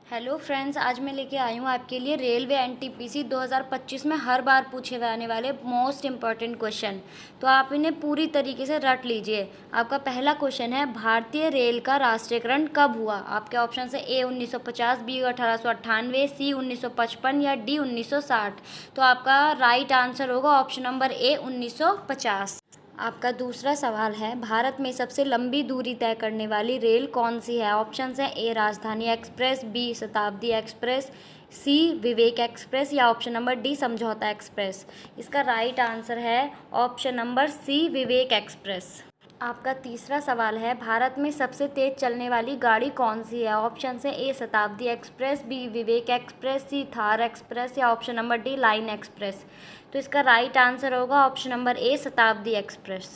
Hello friends, आज मैं लेके आई हूँ आपके लिए रेलवे एनटीपीसी 2025 में हर बार पूछे जाने वाले मोस्ट इम्पॉर्टेंट क्वेश्चन। तो आप इन्हें पूरी तरीके से रट लीजिए। आपका पहला क्वेश्चन है, भारतीय रेल का राष्ट्रीयकरण कब हुआ? आपके ऑप्शन है ए 1950, बी 1898, सी 1955 या डी 1960। तो आपका राइट आंसर होगा ऑप्शन नंबर ए 1950। आपका दूसरा सवाल है, भारत में सबसे लंबी दूरी तय करने वाली रेल कौन सी है? ऑप्शंस हैं ए राजधानी एक्सप्रेस, बी शताब्दी एक्सप्रेस, सी विवेक एक्सप्रेस या ऑप्शन नंबर डी समझौता एक्सप्रेस। इसका राइट आंसर है ऑप्शन नंबर सी विवेक एक्सप्रेस। आपका तीसरा सवाल है, भारत में सबसे तेज़ चलने वाली गाड़ी कौन सी है? ऑप्शन है ए शताब्दी एक्सप्रेस, बी विवेक एक्सप्रेस, सी थार एक्सप्रेस या option number D line express. तो इसका राइट आंसर होगा ऑप्शन नंबर ए शताब्दी एक्सप्रेस।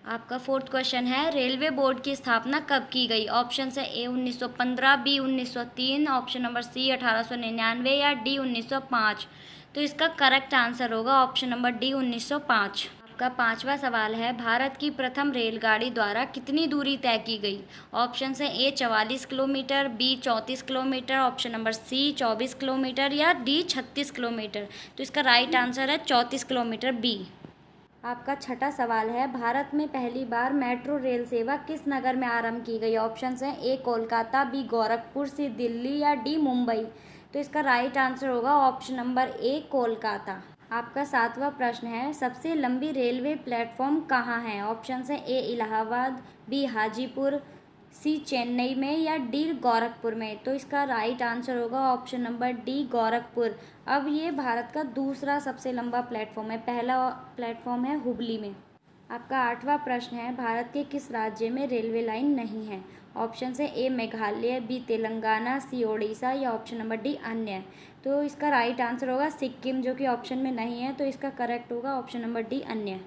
आपका फोर्थ क्वेश्चन है, रेलवे बोर्ड की स्थापना कब की गई? ऑप्शन है ए 1915, बी 1903, ऑप्शन नंबर सी 1899 या डी 1905। तो इसका करेक्ट आंसर होगा ऑप्शन नंबर डी 1905। आपका पांचवा सवाल है, भारत की प्रथम रेलगाड़ी द्वारा कितनी दूरी तय की गई? ऑप्शन है A 44 kilometre, B 34 kilometre, option number C 24 kilometre या डी 36 किलोमीटर। तो इसका राइट आंसर है 34 किलोमीटर बी। आपका छठा सवाल है, भारत में पहली बार मेट्रो रेल सेवा किस नगर में आरंभ की गई? ऑप्शन हैं ए कोलकाता, बी गोरखपुर, सी दिल्ली या डी मुंबई। तो इसका राइट आंसर होगा ऑप्शन नंबर ए कोलकाता। आपका सातवां प्रश्न है, सबसे लंबी रेलवे प्लेटफॉर्म कहाँ है? ऑप्शन है ए इलाहाबाद, बी हाजीपुर, सी चेन्नई में या डी गोरखपुर में। तो इसका राइट आंसर होगा ऑप्शन नंबर डी गोरखपुर। अब ये भारत का दूसरा सबसे लंबा प्लेटफॉर्म है, पहला प्लेटफॉर्म है हुबली में। आपका आठवां प्रश्न है, भारत के किस राज्य में रेलवे लाइन नहीं है? ऑप्शन है ए मेघालय, बी तेलंगाना, सी ओडिशा या ऑप्शन नंबर डी अन्य। तो इसका राइट आंसर होगा सिक्किम, जो कि ऑप्शन में नहीं है। तो इसका करेक्ट होगा ऑप्शन नंबर डी अन्य।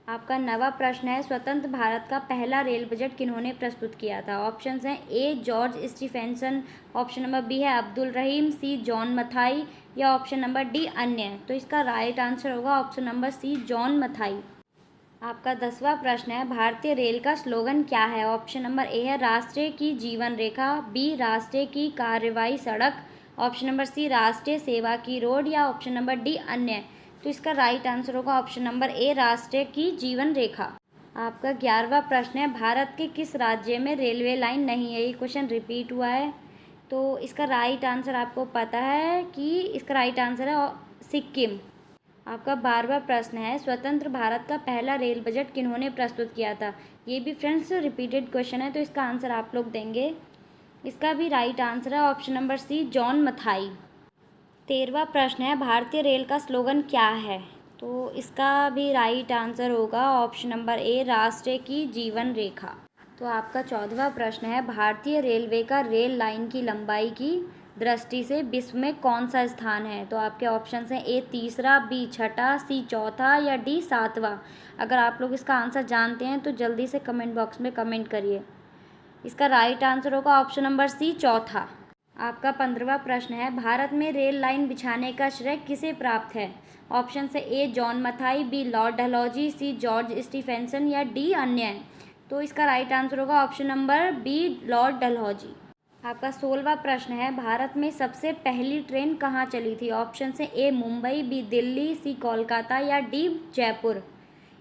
आपका नवा प्रश्न है, स्वतंत्र भारत का पहला रेल बजट किन्होंने प्रस्तुत किया था? ऑप्शन हैं A George Stephenson, option number B है अब्दुल रहीम, सी जॉन मथाई या ऑप्शन नंबर डी अन्य। तो इसका राइट आंसर होगा option number C John Mathai. आपका 10वां प्रश्न है, भारतीय रेल का स्लोगन क्या है? ऑप्शन नंबर ए है राष्ट्रीय की जीवन रेखा, बी राष्ट्रीय की कार्रवाई सड़क, ऑप्शन नंबर सी राष्ट्रीय सेवा की रोड या ऑप्शन नंबर डी अन्य। तो इसका राइट आंसर होगा ऑप्शन नंबर ए राष्ट्रीय की जीवन रेखा। आपका 11वां प्रश्न है, भारत के किस राज्य में रेलवे लाइन नहीं है? ये क्वेश्चन रिपीट हुआ है। तो इसका राइट आंसर आपको पता है कि इसका राइट आंसर है सिक्किम। आपका 12वां प्रश्न है, स्वतंत्र भारत का पहला रेल बजट किन्होंने प्रस्तुत किया था? ये भी फ्रेंड्स रिपीटेड क्वेश्चन है, तो इसका आंसर आप लोग देंगे। इसका भी राइट आंसर है option number C John Mathai. 13वां प्रश्न है, भारतीय रेल का स्लोगन क्या है? तो इसका भी राइट आंसर होगा ऑप्शन नंबर ए राष्ट्रीय की जीवन रेखा। तो आपका 14वां प्रश्न है, भारतीय रेलवे का रेल लाइन की लंबाई की दृष्टि से विश्व में कौन सा स्थान है? तो आपके ऑप्शन हैं ए तीसरा, बी छठा, सी चौथा या डी सातवां। अगर आप लोग इसका आंसर जानते हैं तो जल्दी से कमेंट बॉक्स में कमेंट करिए। इसका राइट आंसर होगा ऑप्शन नंबर सी चौथा। आपका 15वां प्रश्न है, भारत में रेल लाइन बिछाने का श्रेय किसे प्राप्त है? ऑप्शन है A John Mathai, B Lord Dalhousie, C George Stephenson या डी अन्य। तो इसका राइट आंसर होगा option number B Lord Dalhousie. आपका 16वां प्रश्न है, भारत में सबसे पहली ट्रेन कहाँ चली थी? ऑप्शन है ए मुंबई, बी दिल्ली, सी कोलकाता या डी जयपुर।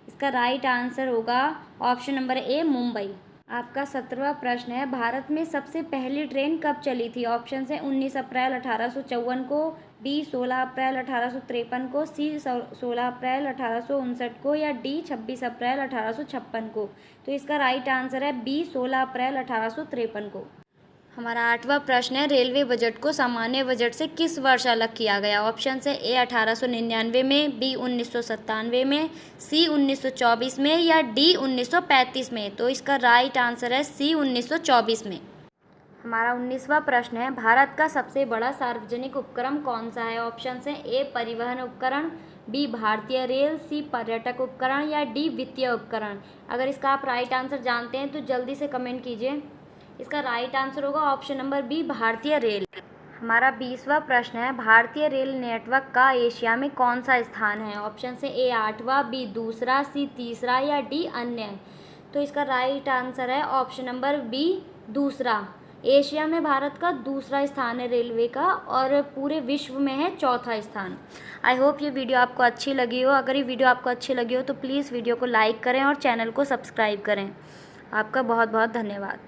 इसका राइट आंसर होगा ऑप्शन नंबर ए मुंबई। आपका 17वां प्रश्न है, भारत में सबसे पहली ट्रेन कब चली थी? ऑप्शन है 19 अप्रैल 1854 को, बी 16 अप्रैल 1853 को, सी 16 अप्रैल 1859 को या डी 26 अप्रैल 1856 को। तो इसका राइट आंसर है बी 16 अप्रैल 1853 को। हमारा 8वां प्रश्न है, रेलवे बजट को सामान्य बजट से किस वर्ष अलग किया गया? ऑप्शन है ए 1899 में, बी 1997 में, सी 1924 में या डी 1935 में। तो इसका राइट आंसर है सी 1924 में। हमारा 19वां प्रश्न है, भारत का सबसे बड़ा सार्वजनिक उपक्रम कौन सा है? ऑप्शन है ए परिवहन उपकरण, बी भारतीय रेल, सी पर्यटक उपकरण या डी वित्तीय उपकरण। अगर इसका आप राइट आंसर जानते हैं तो जल्दी से कमेंट कीजिए। इसका राइट आंसर होगा ऑप्शन नंबर बी भारतीय रेल। हमारा 20वां प्रश्न है, भारतीय रेल नेटवर्क का एशिया में कौन सा स्थान है? ऑप्शन है ए 8वां, बी दूसरा, सी तीसरा या डी अन्य। तो इसका राइट आंसर है ऑप्शन नंबर बी दूसरा। एशिया में भारत का दूसरा स्थान है रेलवे का, और पूरे विश्व में है चौथा स्थान। आई होप ये वीडियो आपको अच्छी लगी हो। अगर ये वीडियो आपको अच्छी लगी हो तो प्लीज़ वीडियो को लाइक करें और चैनल को सब्सक्राइब करें। आपका बहुत बहुत धन्यवाद।